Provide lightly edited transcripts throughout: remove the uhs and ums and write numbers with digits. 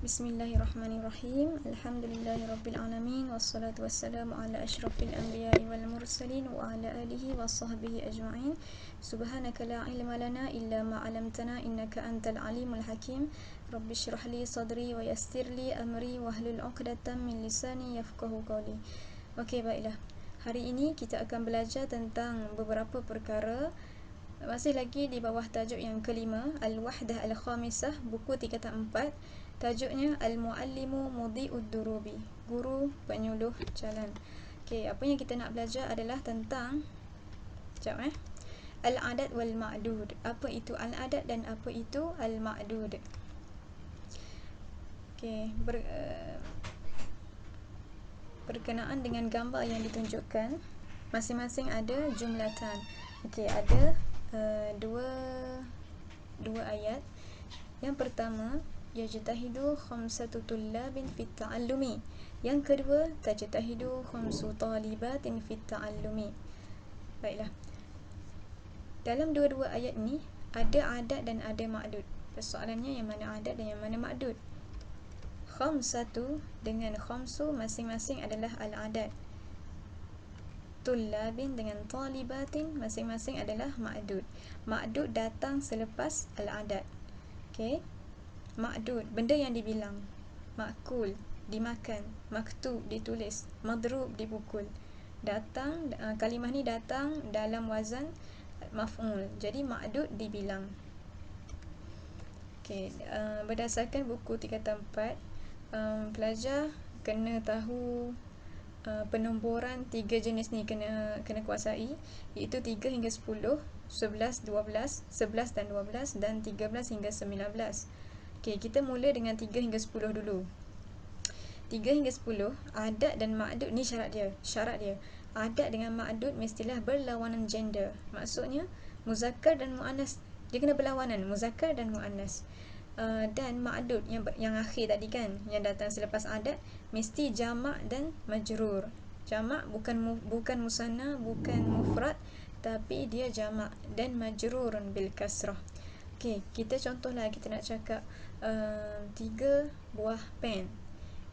Bismillahirrahmanirrahim. Alhamdulillahirabbil alamin wassalatu wassalamu ala asyrafil anbiya'i wal mursalin wa ala alihi wa sahbihi ajma'in. Subhanaka la ilma lana illa ma 'allamtana innaka antal alimul hakim. Rabbi shrah li sadri wa yassir li amri wahlul 'uqdatam min lisani yafqahu qawli. Okey, baiklah. Hari ini kita akan belajar tentang beberapa perkara. Masih lagi di bawah tajuk yang kelima, Al-Wahdah Al-Khamisah, buku tingkatan 4. Tajuknya Al-Muallimu Mudhi'ud Durubi, guru penyuluh jalan. Okey, apa yang kita nak belajar adalah tentang Al-Adad wal Ma'dud. Apa itu Al-Adad dan apa itu Al-Ma'dud? Okey, berkenaan dengan gambar yang ditunjukkan, masing-masing ada jumlatan. Okey, ada dua ayat. Yang pertama, yajtahidu khamsatu tullabin fit ta'allumi. Yang kedua, tajtahidu khamsu talibatin fit ta'allumi. Baiklah. Dalam dua-dua ayat ni ada adad dan ada ma'dud. Persoalannya yang mana adad dan yang mana ma'dud. Khamsatu dengan khamsu masing-masing adalah al-adad. Tullabin dengan talibatin masing-masing adalah ma'dud. Ma'dud datang selepas al-adad. Okey. Ma'dud, benda yang dibilang. Ma'kul, dimakan. Maktub, ditulis. Madrub, dipukul. Datang, kalimah ni datang dalam wazan maf'ul. Jadi ma'dud dibilang. Okey, berdasarkan buku tingkatan 4, pelajar kena tahu penomboran 3 jenis ni kena kuasai, iaitu 3 hingga 10, 11, 12, 11 dan 12 dan 13 hingga 19. Okey, kita mula dengan 3 hingga 10 dulu. 3 hingga 10, adad dan ma'dud ni syarat dia. Adad dengan ma'dud mestilah berlawanan gender. Maksudnya muzakkar dan muannas, dia kena berlawanan, muzakkar dan muannas. Dan ma'dud yang akhir tadi kan, yang datang selepas adad, mesti jamak dan majrur. Jamak bukan musanna, bukan mufrad, tapi dia jamak dan majrurun bil kasrah. Okey, kita contohlah, kita nak cakap 3 buah pen.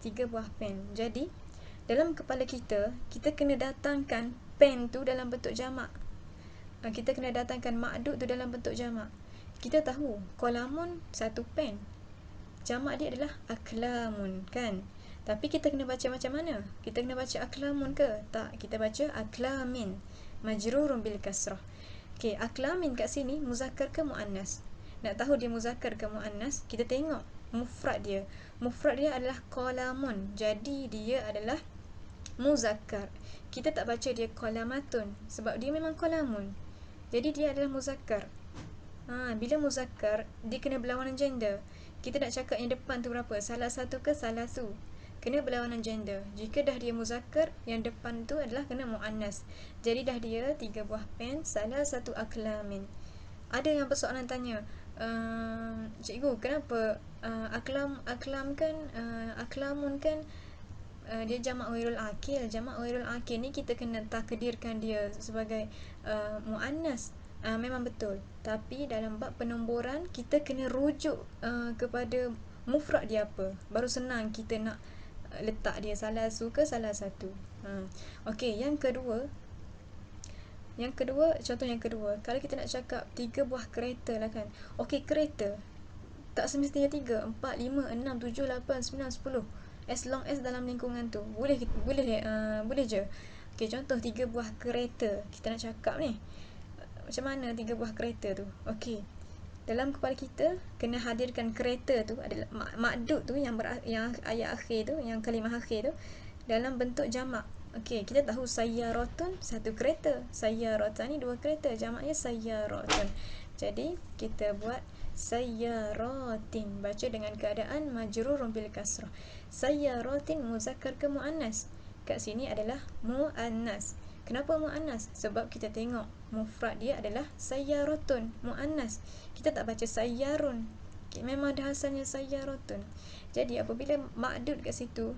3 buah pen. Jadi, dalam kepala kita kena datangkan pen tu dalam bentuk jamak. Kita kena datangkan ma'dud tu dalam bentuk jamak. Kita tahu qalamun satu pen. Jamak dia adalah aklamun, kan? Tapi kita kena baca macam mana? Kita kena baca aklamun ke? Tak, kita baca aklamin. Majrurun bil kasrah. Okey, aklamin kat sini muzakkar ke muannas? Nak tahu dia muzakkar ke muannas, kita tengok mufrad dia. Mufrad dia adalah qalamun. Jadi dia adalah muzakkar. Kita tak baca dia qalamatun sebab dia memang qalamun. Jadi dia adalah muzakkar. Bila muzakkar, dia kena berlawanan gender. Kita nak cakap yang depan tu berapa? Salah satu ke salah su? Kena berlawanan gender. Jika dah dia muzakkar, yang depan tu adalah kena muannas. Jadi dah dia 3 buah pen, salah satu aklamin. Ada yang persoalan tanya, cikgu, kenapa aklam kan, aklamun kan, dia jamak ghairul akil. Jamak ghairul akil ni kita kena takdirkan dia sebagai muannas. Memang betul. Tapi dalam bab penomboran, kita kena rujuk kepada mufrad dia apa. Baru senang kita nak letak dia salah su ke salah satu. Okey, yang kedua, contoh yang kedua, kalau kita nak cakap 3 buah kereta lah kan. Okey, kereta tak semestinya 3, 4, 5, 6, 7, 8, 9, 10. As long as dalam lingkungan tu. Boleh je. Okey, contoh 3 buah kereta. Kita nak cakap ni, macam mana 3 buah kereta tu? Okey, dalam kepala kita kena hadirkan kereta tu adalah ma'dud tu, yang ayat akhir tu, yang kalimah akhir tu dalam bentuk jamak. Okey, kita tahu sayyaratun satu kereta, sayyaratan ni 2 kereta, jamaknya sayyaratun. Jadi kita buat sayyaratin, baca dengan keadaan majrurun bil kasrah. Sayyaratin muzakkar ke muannas? Kat sini adalah muannas. Kenapa muannas? Sebab kita tengok mufrad dia adalah sayyaratun, muannas. Kita tak baca sayyarun. Memang dah asalnya sayyaratun. Jadi apabila ma'dud kat situ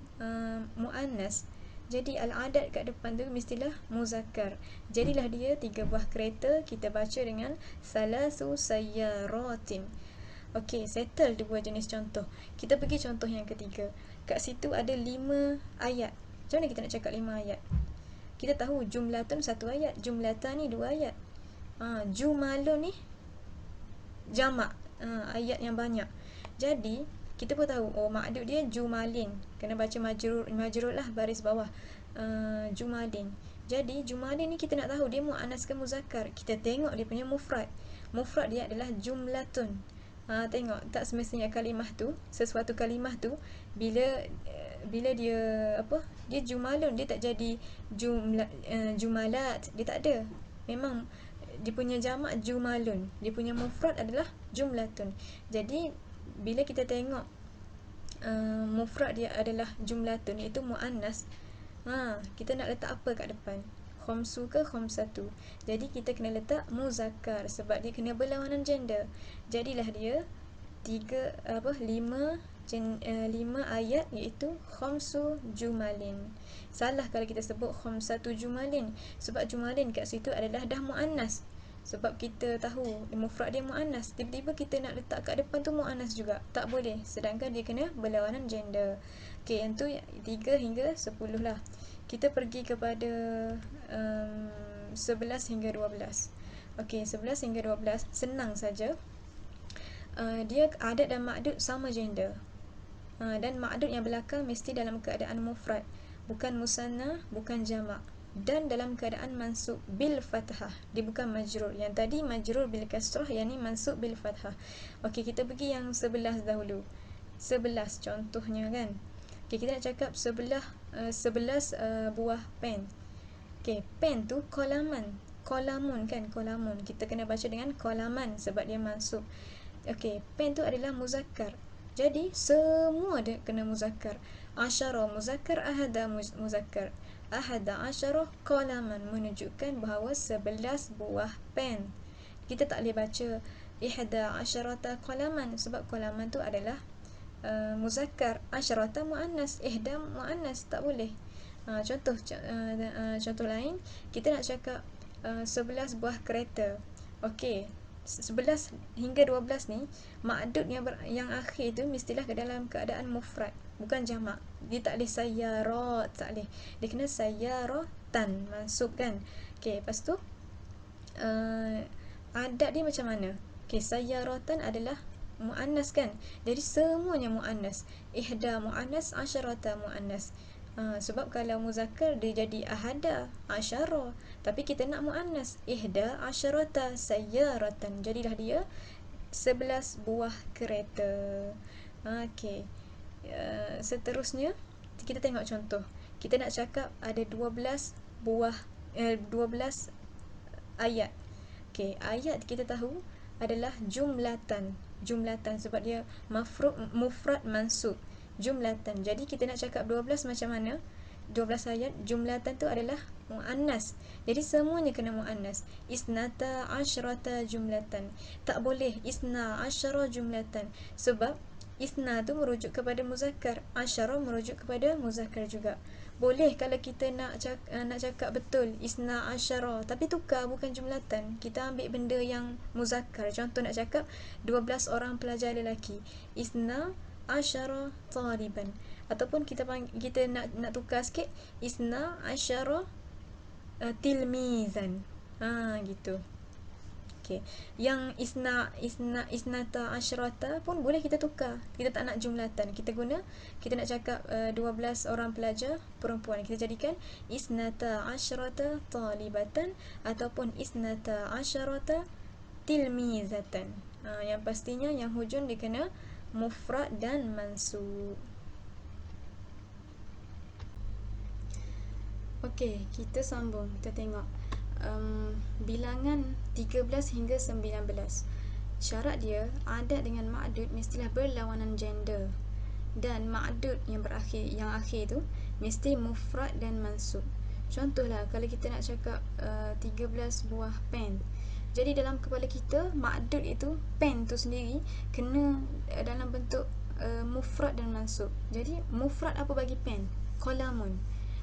muannas, jadi al-adad kat depan tu mestilah muzakkar. Jadilah dia 3 buah kereta, kita baca dengan salasu sayyaratin. Okey, settle 2 jenis contoh. Kita pergi contoh yang ketiga. Kat situ ada 5 ayat. Macam mana kita nak cakap 5 ayat? Kita tahu jumlatun 1 ayat, jumlatan ni 2 ayat. Jumalun ni jamak, ayat yang banyak. Jadi kita pun tahu maksud dia jumalin. Kena baca majrur lah baris bawah. Jumalin. Jadi jumalin ni kita nak tahu dia muannas ke muzakkar. Kita tengok dia punya mufrad. Mufrad dia adalah jumlatun. Tengok tak semestinya kalimah tu, sesuatu kalimah tu bila dia dia jumalun, dia tak jadi jumalat, dia tak ada. Memang dia punya jamak jumalun, dia punya mufrad adalah jumlatun. Jadi bila kita tengok mufrad dia adalah jumlatun, iaitu muannas, kita nak letak apa kat depan? Khamsu ke khamsatu. Jadi kita kena letak muzakkar sebab dia kena berlawanan gender. Jadilah dia 5 ayat, iaitu khamsu jumalin. Salah kalau kita sebut khamsatu jumalin, sebab jumalin kat situ adalah dah muannas. Sebab kita tahu mufrad dia muannas, tiba-tiba kita nak letak kat depan tu muannas juga, tak boleh, sedangkan dia kena berlawanan gender. Okey, yang tu 3 hingga 10 lah. Kita pergi kepada 11 hingga 12. Okey, 11 hingga 12 senang saja. Dia adat dan ma'dud sama gender. Dan ma'dud yang belakang mesti dalam keadaan mufrad, bukan musanna, bukan jamak, dan dalam keadaan mansub bil fathah. Dia bukan majrur. Yang tadi majrur bil kasrah, yang ni mansub bil fathah. Okey, kita pergi yang 11 dahulu. 11 contohnya kan. Okey, kita nak cakap 11 buah pen. Okey, pen tu kolaman. Kolamun kan, kolamun. Kita kena baca dengan kolaman sebab dia mansub. Okey, pen tu adalah muzakkar. Jadi semua dia kena muzakkar. Asyara muzakkar, ahada muzakkar. Ahada asyara kolaman, menunjukkan bahawa 11 buah pen. Kita tak boleh baca ihda asyarata kolaman sebab kolaman tu adalah muzakkar, asyarata muannas, ihda muannas, tak boleh. Contoh lain, kita nak cakap 11 buah kereta. Okey, 11 hingga 12 ni ma'dud yang akhir tu mestilah ke dalam keadaan mufrad, bukan jamak. Dia tak boleh sayyarat, tak boleh. Dia kena sayyaratan, mansub kan. Okey, lepas tu adat dia macam mana? Okey, sayyaratan adalah muannas kan. Jadi semuanya muannas. Ihda muannas, asyarata muannas. Sebab kalau muzakkar dia jadi ahada, asyara. Tapi kita nak muannas, ihda asyarata sayyaratan. Jadilah dia 11 buah kereta. Okey. Seterusnya kita tengok contoh. Kita nak cakap ada 12 ayat. Okey, ayat kita tahu adalah jumlatan sebab dia mufrad mansub, jumlatan. Jadi kita nak cakap 12 macam mana? 12 ayat jumlatan tu adalah muannas. Jadi semuanya kena muannas. Isnata asyrata jumlatan. Tak boleh isna asyara jumlatan sebab isna tu merujuk kepada muzakkar, asyara merujuk kepada muzakkar juga. Boleh kalau kita nak cakap betul isna asyara, tapi tukar bukan jumlatan. Kita ambil benda yang muzakkar. Contoh nak cakap 12 orang pelajar lelaki, isna asyara taliban. Ataupun kita nak tukar sikit, isna asyara tilmizan. Gitu. Okey. Yang isnata asyrata pun boleh kita tukar. Kita tak nak jumlatan. Kita nak cakap 12 orang pelajar perempuan. Kita jadikan isnata asyrata talibatan ataupun isnata asyrata tilmizatan. Yang pastinya yang hujung dia kena mufrad dan mansub. Okey, kita sambung. Kita tengok bilangan 13 hingga 19. Syarat dia, adat dengan ma'dud mestilah berlawanan gender, dan ma'dud yang akhir tu mesti mufrad dan mansub. Contohlah kalau kita nak cakap 13 buah pen. Jadi dalam kepala kita ma'dud itu pen tu sendiri kena dalam bentuk mufrad dan mansub. Jadi mufrad apa bagi pen? Qalamun.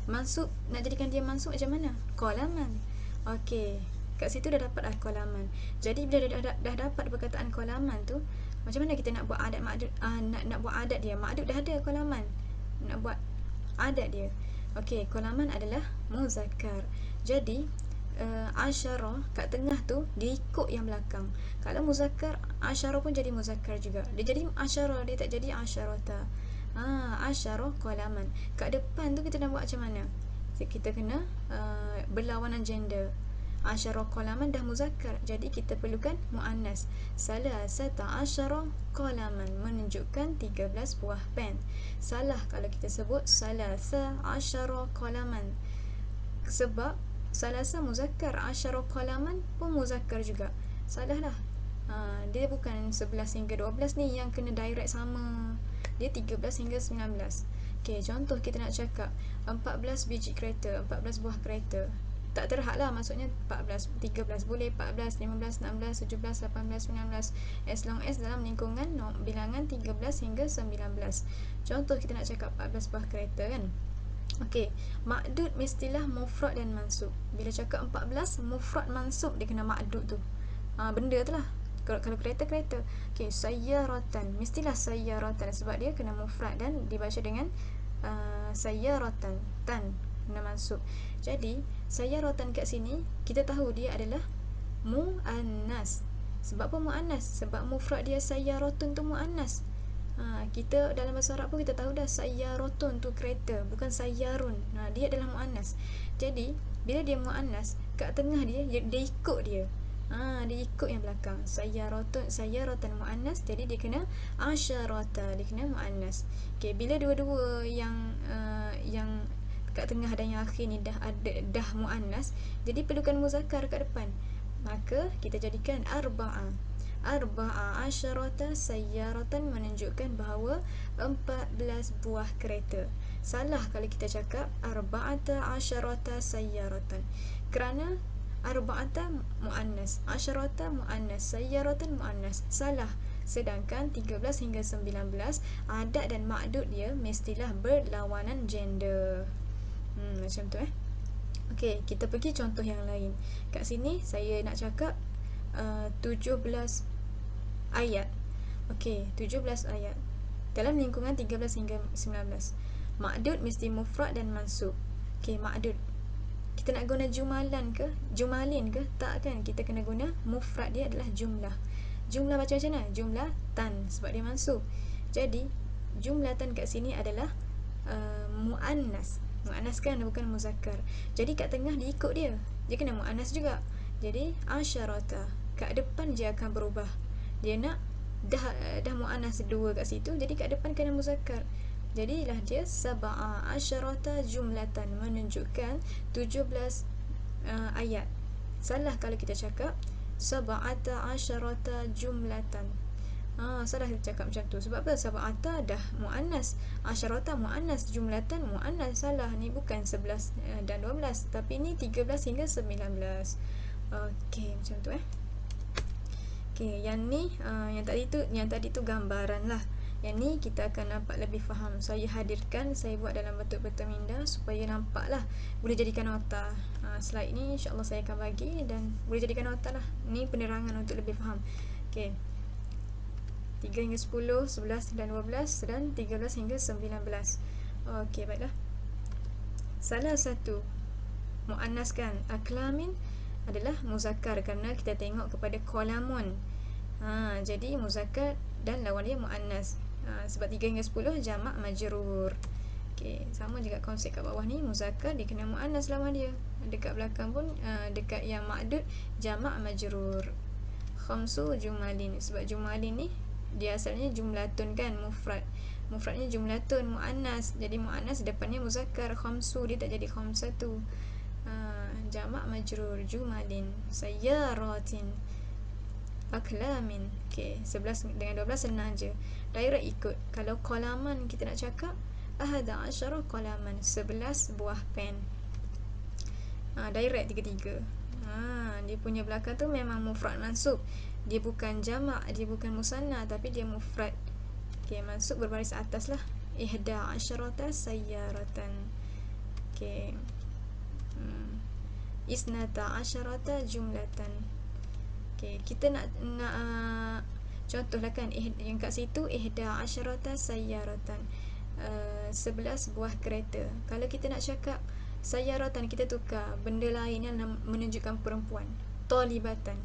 Mansub, nak jadikan dia mansub macam mana? Qalaman. Okey, kat situ dah dapat qalaman. Jadi bila dah dapat perkataan qalaman tu, Macam mana kita nak buat adat ma'dud, nak buat adat dia? Ma'dud dah ada qalaman, nak buat adat dia. Okey, qalaman adalah muzakkar. Jadi asyara kat tengah tu dia ikut yang belakang. Kalau muzakkar, asyara pun jadi muzakkar juga. Dia jadi asyara, dia tak jadi asyarata. Asyara qalaman. Kat depan tu kita nak buat macam mana? Kita kena berlawanan gender. Asyara qalaman dah muzakkar, jadi kita perlukan muannas. Salasata asyara qalaman menunjukkan 13 buah pen. Salah kalau kita sebut salasa asyara qalaman, sebab salasa muzakkar, asyara qalaman pun muzakkar juga. Salah lah. Dia bukan 11 hingga 12 ni yang kena direct sama. Dia 13 hingga 19. Okey, contoh kita nak cakap 14 biji kereta, 14 buah kereta. Tak terhad lah, maksudnya 14, 13 boleh, 14, 15, 16, 17, 18, 19, as long as dalam lingkungan bilangan 13 hingga 19. Contoh kita nak cakap 14 buah kereta kan. Okey, ma'dud mestilah mufrad dan mansub. Bila cakap 14, mufrad mansub dia kena ma'dud tu. Benda tu lah. Kalau kereta. Okey, sayyaratan, mestilah sayyaratan sebab dia kena mufrad dan dibaca dengan sayyaratan, tan kena mansub. Jadi sayyaratan kat sini kita tahu dia adalah muannas. Sebab apa muannas? Sebab mufrad dia sayyaratun tu muannas. Kita dalam bahasa Arab pun kita tahu dah sayyaratun tu kereta, bukan sayyarun. Dia adalah muannas. Jadi bila dia muannas, kat tengah dia ikut dia. Dia ikut yang belakang. Sayyaratan muannas, jadi dia kena asyarata, dia kena muannas. Okey, bila dua-dua yang kat tengah dan yang akhir ni dah muannas, jadi perlukan muzakkar kat depan. Maka kita jadikan arba'a asyarata sayyaratan menunjukkan bahawa 14 buah kereta. Salah kalau kita cakap arba'ata asyarata sayyaratan, kerana arba'ata muannas, asyarata muannas, sayyaratan muannas. Salah. Sedangkan 13 hingga 19 adat dan ma'dud dia mestilah berlawanan gender. Macam tu Okey, kita pergi contoh yang lain. Kat sini saya nak cakap 17 ayat. Okey, 17 ayat dalam lingkungan 13 hingga 19. Ma'dud mesti mufrad dan mansub. Okey, ma'dud kita nak guna jumalan ke jumalin ke? Tak kan, kita kena guna mufrad dia adalah jumlah. Jumlah baca macam mana? Jumlah tan, sebab dia mansub. Jadi jumlatan kat sini adalah muannas. Muannas kan, bukan muzakkar. Jadi kat tengah dia ikut dia kena muannas juga. Jadi asyarata, kat depan dia akan berubah. Dia nak dah muannas dua kat situ, jadi kat depan kena muzakkar. Jadilah dia sab'a asyarata jumlatan menunjukkan 17 ayat. Salah kalau kita cakap sab'ata asyarata jumlatan. Salah kita cakap macam tu. Sebab apa? Sab'ata dah muannas, asyarata muannas, jumlatan muannas. Salah, ni bukan 11 dan 12, tapi ni 13 hingga 19. Okey, macam tu Okey, yang ni yang tadi tu gambaran lah. Yang ni kita akan nampak lebih faham. Saya hadirkan, saya buat dalam bentuk-bentuk minda supaya nampak lah. Boleh jadikan nota. Slide ni insyaAllah saya akan bagi dan boleh jadikan nota lah. Ni penerangan untuk lebih faham. Okey, 3 hingga 10, 11 dan 12 dan 13 hingga 19. Okey, baiklah. Salah satu muannas kan, aklamin adalah muzakkar kerana kita tengok kepada qalamun. Jadi muzakkar dan lawan dia muannas. Sebab 3 hingga 10 jamak majrur. Okey, sama juga konsep kat bawah ni, muzakkar dia kena muannas lawan dia. Dekat belakang pun dekat yang ma'dud jamak majrur. Khamsu jumalin, sebab jumalin ni dia asalnya jumlatun kan, mufradnya jumlatun muannas, jadi muannas depannya muzakkar. Khamsu dia tak jadi khamsatu. Jamak majrur jumalin, sayyaratin, aklamin. Okey, 11 dengan 12 senang je, direct ikut. Kalau qalaman kita nak cakap ahada asyara qalaman, 11 buah pen. Direct tiga-tiga. Dia punya belakang tu memang mufrad mansub. Dia bukan jamak, dia bukan musanna, tapi dia mufrad. Okey, mansub berbaris atas lah. Ihda asyarata sayyaratan. Okey. Isnata asyarata jumlatan. Okey, kita nak Contohlah kan, yang kat situ ihda asyarata sayyaratan, 11 buah kereta. Kalau kita nak cakap sayyaratan, kita tukar benda lain yang menunjukkan perempuan, talibatan,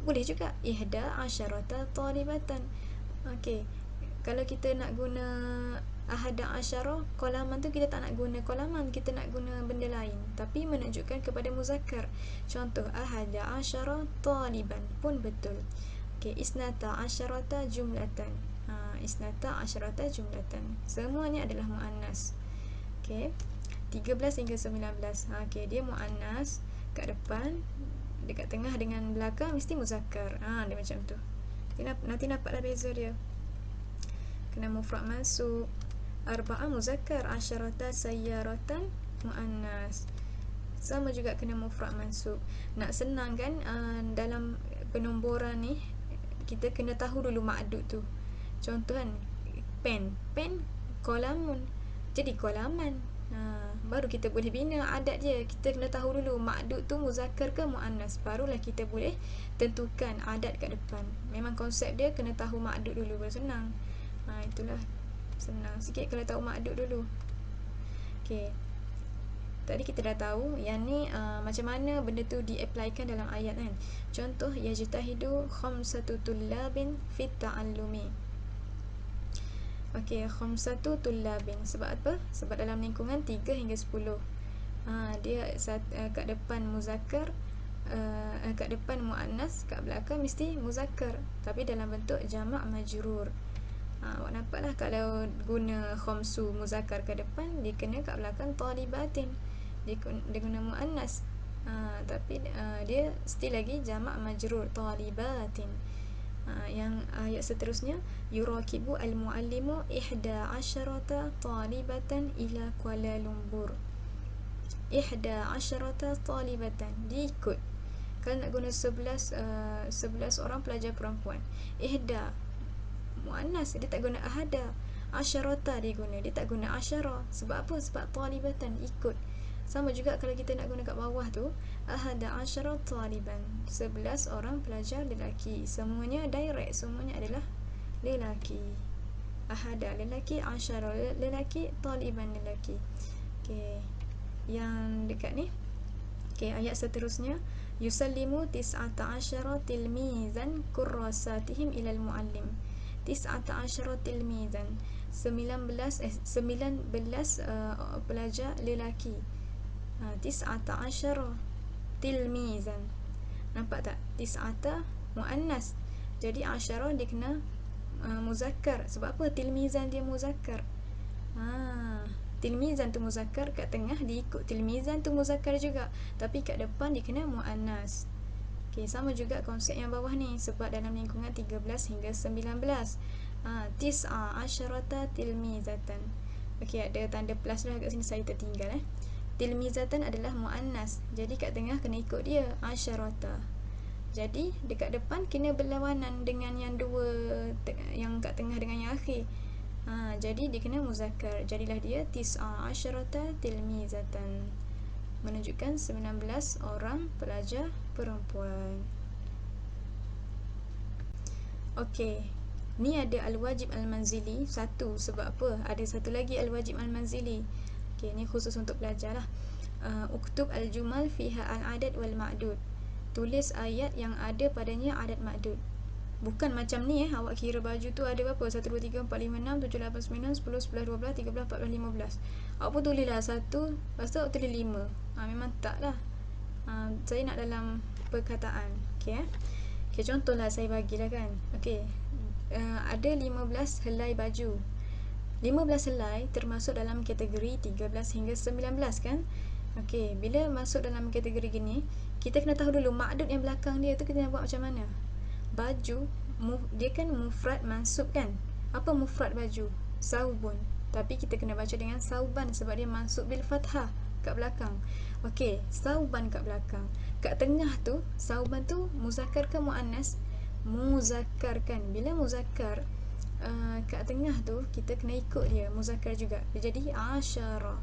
boleh juga ihda asyarata talibatan. Okey, kalau kita nak guna ahada asyara qalaman tu, kita tak nak guna qalaman, kita nak guna benda lain tapi menunjukkan kepada muzakkar. Contoh ahada asyara taliban pun betul. Okey, isnata asyarata jumlatan. Isnata asyarata jumlatan, semuanya adalah muannas. Okey, 13 hingga 19. Okey, dia muannas kat depan, dekat tengah dengan belakang mesti muzakkar. Dia macam tu. Nanti dapatlah beza dia. Kena mufrad mansub, arba'a muzakkar, asyarata sayyaratan muannas. Sama juga kena mufrad mansub. Nak senang kan, dalam penomboran ni kita kena tahu dulu ma'dud tu. Contoh kan, pen qalamun, jadi qalaman. Baru kita boleh bina adat dia. Kita kena tahu dulu ma'dud tu muzakkar ke muannas, barulah kita boleh tentukan adat kat depan. Memang konsep dia kena tahu ma'dud dulu baru senang. Itulah, senang sikit kalau tahu ma'dud dulu. Okey, tadi kita dah tahu yang ni macam mana benda tu di-applykan dalam ayat kan. Contoh, yajtahidu khamsatu tullabin fit ta'allumi. Okey, khamsatu tullabin, sebab apa? Sebab dalam lingkungan 3 hingga 10. Dia kat depan muzakkar, kat depan muannas, kat belakang mesti muzakkar tapi dalam bentuk jamak majrur. Awak nampak lah, kalau guna khamsu muzakkar kat depan, dia kena kat belakang talibatin, dia guna muannas, tapi dia still lagi jamak majrur, talibatin. Yang ayat seterusnya, yurakibu al-muallimu ihda asyarata talibatan ila Kuala Lumpur. Ihda asyarata talibatan, dia ikut. Kalau nak guna 11 orang pelajar perempuan, ihda muannas, dia tak guna ahada. Asyarata dia guna, dia tak guna asyara. Sebab apa? Sebab talibatan, ikut. Sama juga kalau kita nak guna kat bawah tu, ahada asyara taliban, 11 orang pelajar lelaki. Semuanya direct, semuanya adalah lelaki. Ahada lelaki, asyara lelaki, taliban lelaki. Okey, yang dekat ni. Okey, ayat seterusnya, yusallimu tis'ata asyara tilmizan kurrasatihim ilal muallim. Tis'ata asyara tilmizan, 19 pelajar lelaki. Tis'ata asyara tilmizan, nampak tak? Tis'ata muannas, jadi asyara dia kena muzakkar. Sebab apa? Tilmizan dia muzakkar. Tilmizan tu muzakkar, kat tengah dia ikut tilmizan tu muzakkar juga, tapi kat depan dia kena muannas. Okey, sama juga konsep yang bawah ni, sebab dalam lingkungan 13 hingga 19. Tis'a asyarata tilmizatan. Okey, ada tanda plus lah kat sini, saya tertinggal. Tilmizatan adalah muannas, jadi kat tengah kena ikut dia, asyarata. Jadi dekat depan kena berlawanan dengan yang dua, yang kat tengah dengan yang akhir. Jadi dia kena muzakkar, jadilah dia tis'a asyarata tilmizatan, menunjukkan 19 orang pelajar perempuan. Okey, ni ada al-wajib al-manzili satu. Sebab apa? Ada satu lagi al-wajib al-manzili. Okey, ni khusus untuk pelajar lah. Uktub al-jumal fiha al-adad wal ma'dud. Tulis ayat yang ada padanya adat ma'dud. Bukan macam ni awak kira baju tu ada berapa? 1, 2, 3, 4, 5, 6, 7, 8, 9, 10, 11, 12, 13, 14, 15. Awak pun tulislah 1, lepas tu awak tulis 5. Memang tak lah. Saya nak dalam perkataan. Okay, okay, contohlah saya bagilah kan. Okay, ada 15 helai baju. 15 helai termasuk dalam kategori 13 hingga 19 kan. Okay, bila masuk dalam kategori gini, kita kena tahu dulu ma'dud yang belakang dia tu kita nak buat macam mana. Baju, dia kan mufrad mansub kan. Apa mufrad baju? Saubun. Tapi kita kena baca dengan sauban sebab dia mansub bil fathah kat belakang. Okey, sauban kat belakang. Kat tengah tu, sauban tu muzakkar ke muannas? Muzakkar kan. Bila muzakkar, kat tengah tu kita kena ikut dia, muzakkar juga. Dia jadi asyara.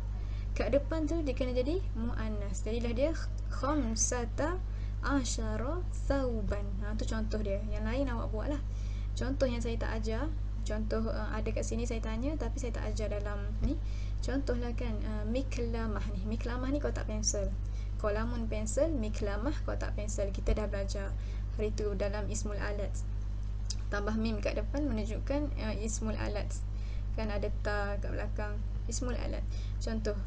Kat depan tu dia kena jadi muannas. Jadilah dia khamsata asyara sauban. Tu contoh dia. Yang lain awak buat lah. Contoh yang saya tak ajar, contoh ada kat sini saya tanya tapi saya tak ajar dalam ni. Contohlah kan, miklamah ni. Miklamah ni kotak pensel. Kolamun pensel, miklamah kotak pensel. Kita dah belajar hari tu dalam ismul alat. Tambah mim kat depan menunjukkan ismul alat. Kan ada ta kat belakang, ismul alat. Contoh,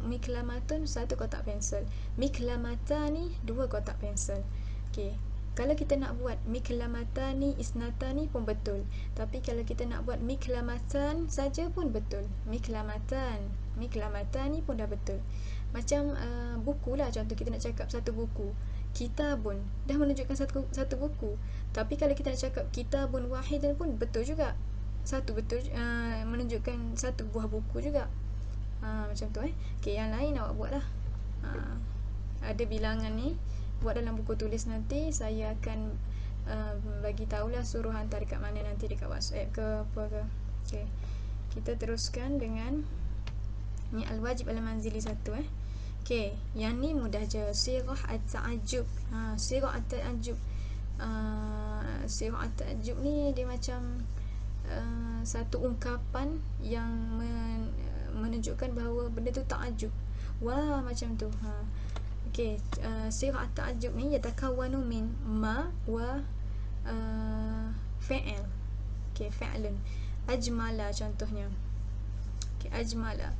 miklamatun satu kotak pensel. Miklamatani dua kotak pensel. Okey. Kalau kita nak buat miklamatani isnatani pun betul. Tapi kalau kita nak buat miklamatan saja pun betul. Miklamatani pun dah betul. Macam buku lah, contoh kita nak cakap satu buku. Kitabun dah menunjukkan satu buku. Tapi kalau kita nak cakap kitabun wahidan pun betul juga. Satu betul, menunjukkan satu buah buku juga. Macam tu Okey, yang lain awak buat lah. Ada bilangan ni, buat dalam buku tulis nanti. Saya akan bagi tahulah suruh hantar dekat mana nanti, dekat WhatsApp ke apa ke. Okey, kita teruskan dengan ni al-wajib al-manzili satu Okey, yang ni mudah je. Sirah at-ta'ajjub. Sirah at-ta'ajjub. Sirah at-ta'ajjub ni dia macam satu ungkapan yang menunjukkan bahawa benda tu takajub. Wah, macam tu. Okey, sirah at-ta'ajjub ni yatakawwanu min ma wa fi'il. Okey, fi'lun. Ajmala contohnya. Okey, ajmala.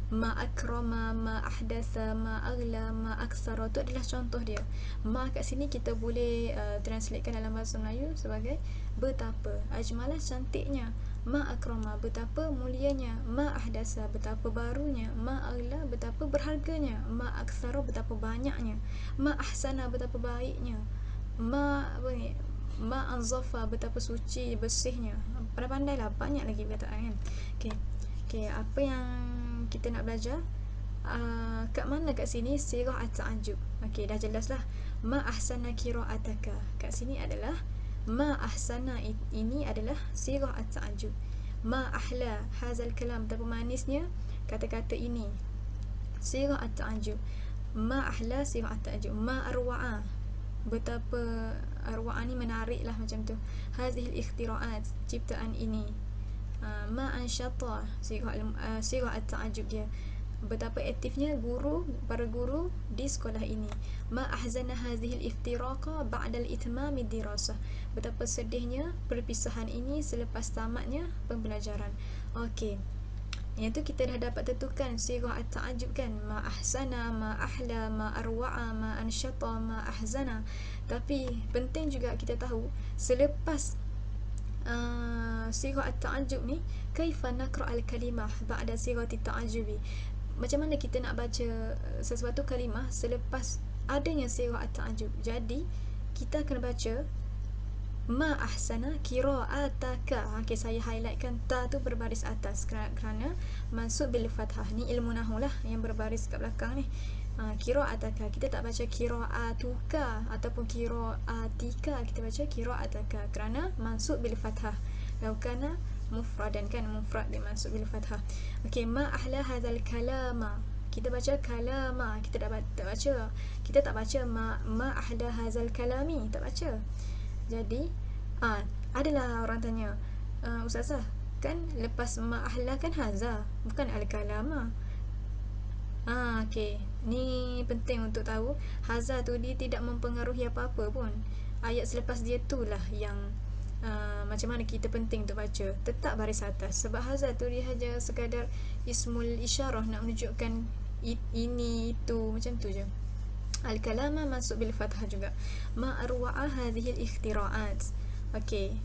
Ma akrama, ma ahdatha, ma aghla, ma aktsara, tu adalah contoh dia. Ma kat sini kita boleh translatekan dalam bahasa Melayu sebagai betapa. Ajmalah cantiknya. Ma akrama, betapa mulianya. Ma ahdatha, betapa barunya. Ma aghla, betapa berharganya. Ma aktsara, betapa banyaknya. Ma ahsana, betapa baiknya. Ma apa ni? Ma anzafa, betapa suci bersihnya. Pandai-pandailah, banyak lagi perkataan kan. Okey. Okey, apa yang kita nak belajar? Kat mana kat sini sirah at-ta'ajjub? Okey, dah jelas lah. Ma ahsana qira'ataka. Kat sini adalah ma ahsana, ini adalah sirah at-ta'ajjub. Ma ahla hazal kalam, betapa manisnya kata-kata ini. Sirah at-ta'ajjub. Ma ahla sirah at-ta'ajjub. Ma arwa'a, betapa arwa'a ni menarik lah, macam tu. Hazihil ikhtira'at, ciptaan ini. Ma ansyata, sirah at-ta'ajjub dia, betapa aktifnya para guru di sekolah ini. Ma ahzana hadhil iftiraqa ba'da al-itmam ad-dirasah, betapa sedihnya perpisahan ini selepas tamatnya pembelajaran. Okey, yang tu kita dah dapat tentukan sirah at-ta'ajjub kan. Ma ahsana, ma ahla, ma arwa'a, ma ansyata, ma ahzana. Tapi penting juga kita tahu selepas sirah at-ta'ajjub ni, kaifa naqra' al-kalimah ba'da sirah at-ta'ajjubi. Macam mana kita nak baca sesuatu kalimah selepas adanya sirah at-ta'ajjub. Jadi kita akan baca ma ahsana qira'ataka. Okey, saya highlightkan ta tu berbaris atas kerana mansub bil fathah. Ni ilmu nahwu lah yang berbaris kat belakang ni. Qira'ataka, kita tak baca qira'atuka ataupun qira'atika, kita baca qira'ataka kerana mansub bil fathah. Laukana mufradan kan, mufrad dia mansub bil fathah. Okey, ma ahla hadzal kalama, kita baca kalama, kita tak baca, kita tak baca ma ahla hadzal kalami, tak baca. Jadi adalah orang tanya, ustazah, kan lepas ma ahla kan haza, bukan al kalama. Okey, ni penting untuk tahu. Haza tu dia tidak mempengaruhi apa-apa pun. Ayat selepas dia tu lah yang macam mana kita penting untuk baca. Tetap baris atas. Sebab haza tu dia hanya sekadar ismul isyarah, nak menunjukkan ini, itu, macam tu je. Al-kalama mansub bil fathah juga. Ma arwa'a hadhil ikhtira'at. Okey,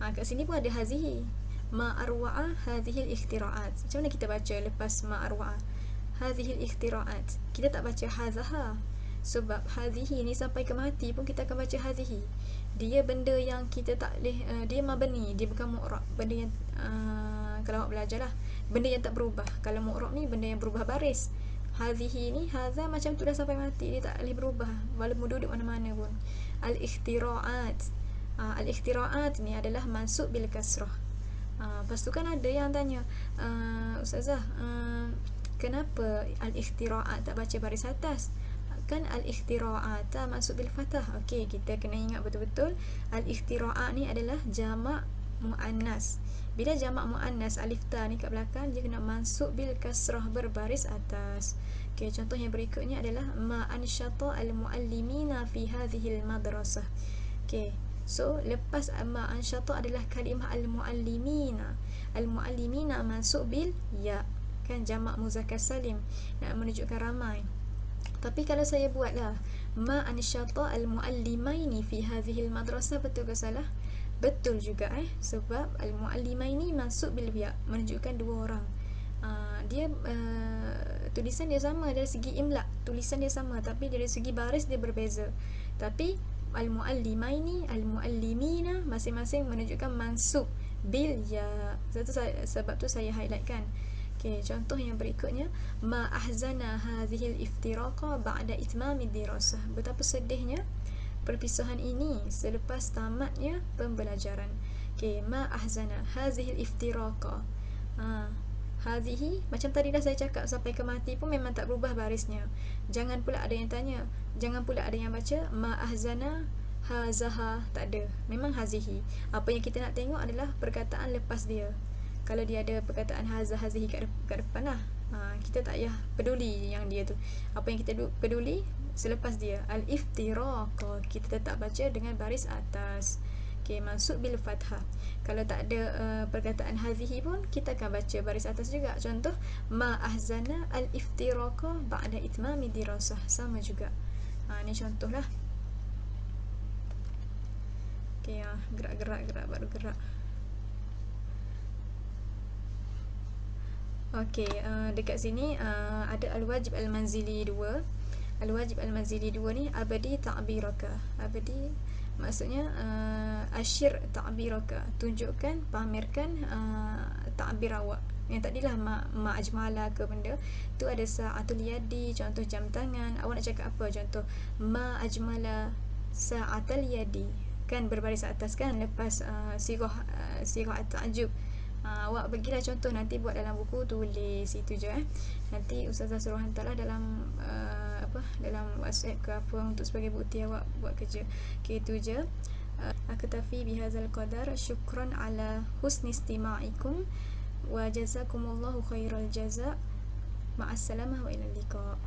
kat sini pun ada hazihi. Ma arwa'a hadhil ikhtira'at. Macam mana kita baca lepas ma arwa'a? Hadhil ikhtira'at, kita tak baca hazaha. Sebab hadhihi ni sampai ke mati pun kita akan baca hadhihi. Dia benda yang kita tak boleh, dia mabni, dia bukan mu'rab. Benda yang kalau awak belajar lah, benda yang tak berubah. Kalau mu'rab ni benda yang berubah baris. Hadhihi ni, hadha macam tu dah sampai mati, dia tak boleh berubah walaupun duduk mana-mana pun. Al-ikhtira'at, al-ikhtira'at ni adalah mansub bil kasrah. Lepas tu kan ada yang tanya, ustazah, kenapa al-ikhtira'at tak baca baris atas? kan al-ikhtira'ata masuk bil fathah. Okey, kita kena ingat betul-betul al-ikhtira'a ni adalah jamak muannas. Bila jamak muannas, alif ta ni kat belakang dia kena masuk bil kasrah berbaris atas. Okey, contoh yang berikutnya adalah ma ansyata al-muallimina fi hadhihi al-madrasah. Okey, so lepas ma ansyata adalah kalimah al-muallimina. Al-muallimina masuk bil ya, kan jamak muzakkar salim, nak menunjukkan ramai. Tapi kalau saya buatlah ma ansyata al-muallimaini fi hadhihi al-madrasah, betul ke salah? Betul juga sebab al-muallimaini masuk bil ya, menunjukkan dua orang. Dia tulisan dia sama dari segi imla, tulisan dia sama, tapi dari segi baris dia berbeza. Tapi al-muallimaini, al-muallimina masing-masing menunjukkan mansub bil ya. Sebab tu saya highlightkan. Okey, contoh yang berikutnya, ma ahzana hadhihi al-iftiraqa ba'da itmami dirasah. Betapa sedihnya perpisahan ini selepas tamatnya pembelajaran. Okey, ma ahzana hadhihi al-iftiraqa. Hadhihi, macam tadi dah saya cakap, sampai ke mati pun memang tak berubah barisnya. Jangan pula ada yang tanya, jangan pula ada yang baca ma ahzana hazaha, tak ada. Memang hazihi. Apa yang kita nak tengok adalah perkataan lepas dia. Kalau dia ada perkataan hazah hazihi kat depan lah, kita tak payah peduli yang dia tu. Apa yang kita peduli selepas dia, al-iftiraqa, kita tetap baca dengan baris atas. Okey, masuk bil fathah. Kalau tak ada perkataan hazihi pun kita akan baca baris atas juga. Contoh ma ahzana al-iftiraqa ba'da itmami dirasah, sama juga. Ni contohlah. Okey, gerak baru gerak. Okey, dekat sini ada al-wajib al-manzili 2. Al-wajib al-manzili 2 ni abadi ta'biraka. Abadi maksudnya asyir ta'biraka, tunjukkan, pamerkan ta'bir awak. Yang tadilah ma ajmala ke benda tu, ada sa'atul yadi, contoh jam tangan. Awak nak cakap apa? Contoh ma ajmala sa'atul yadi, kan berbaris atas kan lepas sirah at-ta'jub. Awak bagilah contoh, nanti buat dalam buku, tulis itu je. Nanti Ustazah suruh hantarlah dalam dalam WhatsApp ke apa, untuk sebagai bukti awak buat kerja. Okey, itu je. Aktafi bihadzal qadar. Syukran ala husni istima'ikum wa jazakumullahu khairal jaza. Ma'assalamah wa ilal liqa.